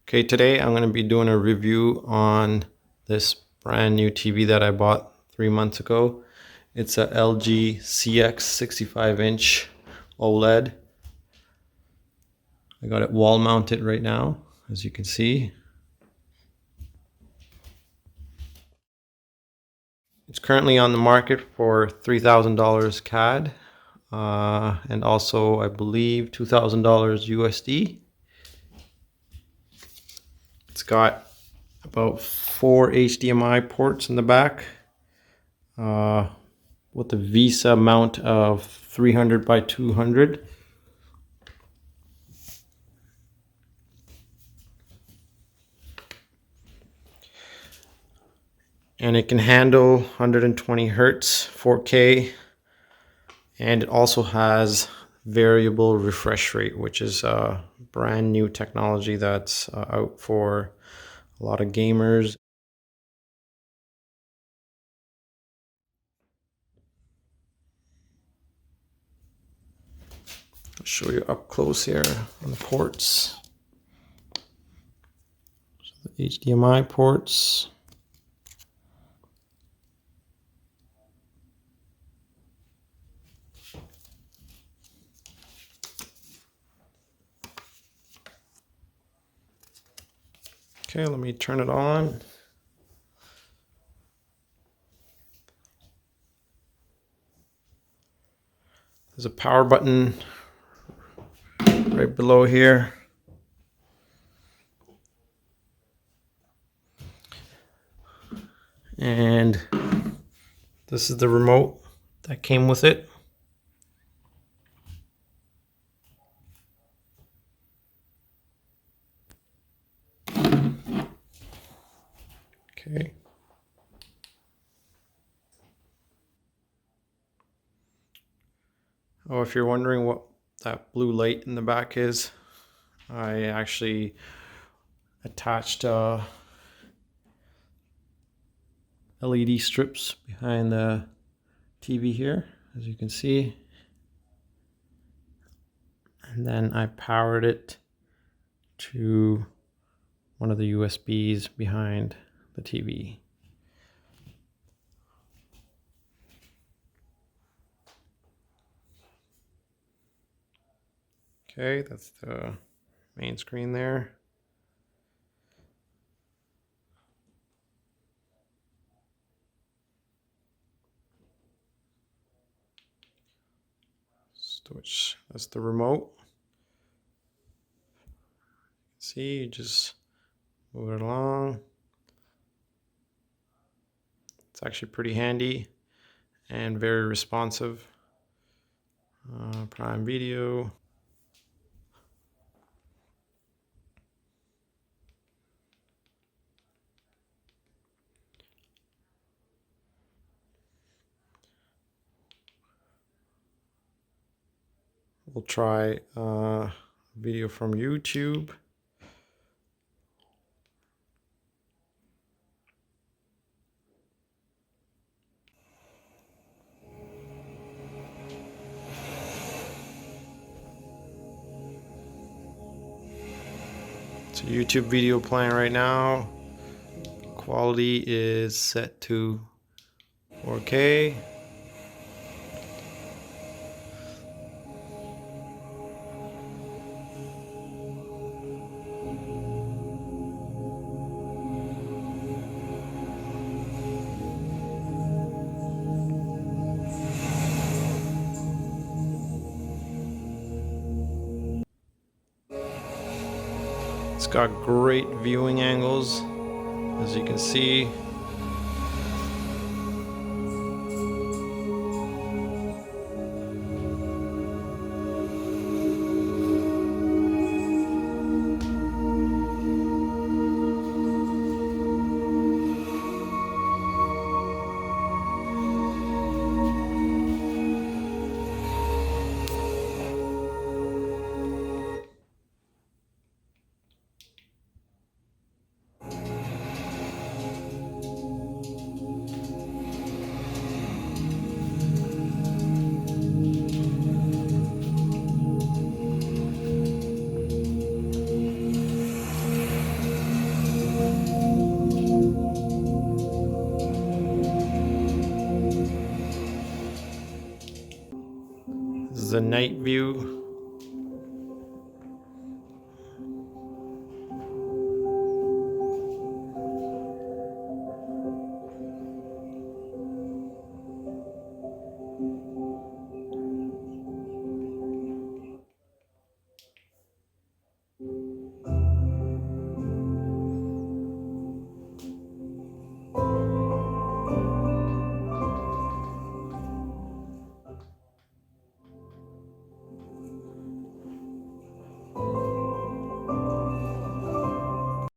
Okay, today I'm going to be doing a review on this brand new TV that I bought 3 months ago. It's a LG CX 65-inch OLED. I got it wall mounted right now, as you can see. It's currently on the market for $3,000 CAD and also I believe $2,000 USD. It's got about 4 HDMI ports in the back with a VESA mount of 300 by 200. And it can handle 120 Hertz 4K, and it also has variable refresh rate, which is a brand new technology that's out for a lot of gamers. I'll show you up close here on the ports. So the HDMI ports. Okay, let me turn it on. There's a power button right below here. And this is the remote that came with it. Okay. Oh, if you're wondering what that blue light in the back is, I actually attached LED strips behind the TV here, as you can see. And then I powered it to one of the USBs behind the TV. Okay, that's the main screen there. Switch, that's the remote. See, you just move it along. It's actually pretty handy and very responsive. Prime Video. We'll try a video from YouTube. It's a YouTube video playing right now. Quality is set to 4K. It's got great viewing angles, as you can see. the night view.